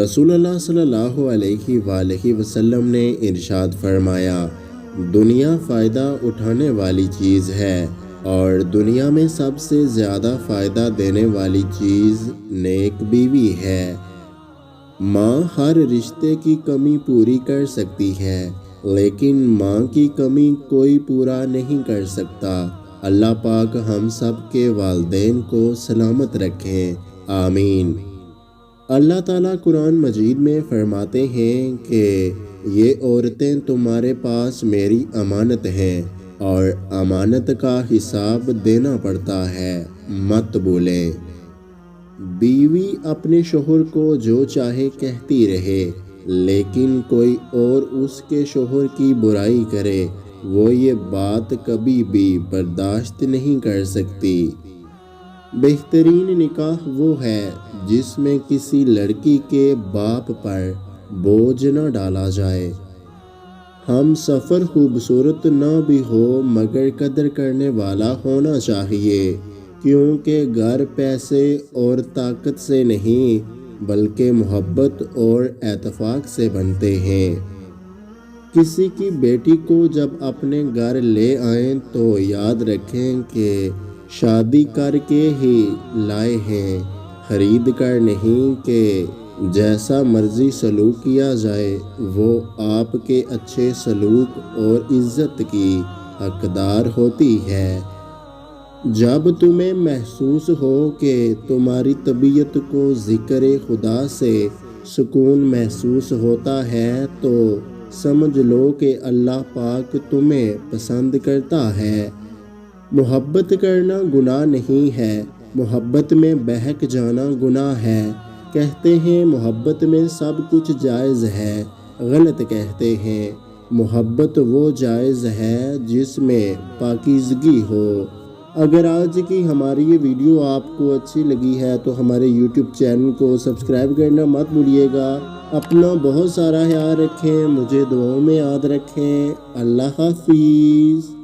رسول اللہ صلی اللہ علیہ وآلہ وسلم نے ارشاد فرمایا، دنیا فائدہ اٹھانے والی چیز ہے اور دنیا میں سب سے زیادہ فائدہ دینے والی چیز نیک بیوی ہے۔ ماں ہر رشتے کی کمی پوری کر سکتی ہے، لیکن ماں کی کمی کوئی پورا نہیں کر سکتا۔ اللہ پاک ہم سب کے والدین کو سلامت رکھیں، آمین۔ اللہ تعالیٰ قرآن مجید میں فرماتے ہیں کہ یہ عورتیں تمہارے پاس میری امانت ہیں اور امانت کا حساب دینا پڑتا ہے، مت بھولیں۔ بیوی اپنے شوہر کو جو چاہے کہتی رہے، لیکن کوئی اور اس کے شوہر کی برائی کرے، وہ یہ بات کبھی بھی برداشت نہیں کر سکتی۔ بہترین نکاح وہ ہے جس میں کسی لڑکی کے باپ پر بوجھ نہ ڈالا جائے۔ ہم سفر خوبصورت نہ بھی ہو مگر قدر کرنے والا ہونا چاہیے، کیونکہ گھر پیسے اور طاقت سے نہیں بلکہ محبت اور اتفاق سے بنتے ہیں۔ کسی کی بیٹی کو جب اپنے گھر لے آئیں تو یاد رکھیں کہ شادی کر کے ہی لائے ہیں، خرید کر نہیں کہ جیسا مرضی سلوک کیا جائے وہ آپ کے اچھے سلوک اور عزت کی حقدار ہوتی ہے۔ جب تمہیں محسوس ہو کہ تمہاری طبیعت کو ذکر خدا سے سکون محسوس ہوتا ہے تو سمجھ لو کہ اللہ پاک تمہیں پسند کرتا ہے۔ محبت کرنا گناہ نہیں ہے، محبت میں بہک جانا گناہ ہے۔ کہتے ہیں محبت میں سب کچھ جائز ہے، غلط کہتے ہیں۔ محبت وہ جائز ہے جس میں پاکیزگی ہو۔ اگر آج کی ہماری یہ ویڈیو آپ کو اچھی لگی ہے تو ہمارے یوٹیوب چینل کو سبسکرائب کرنا مت بھولیے گا۔ اپنا بہت سارا خیال رکھیں، مجھے دعاؤں میں یاد رکھیں۔ اللہ حافظ۔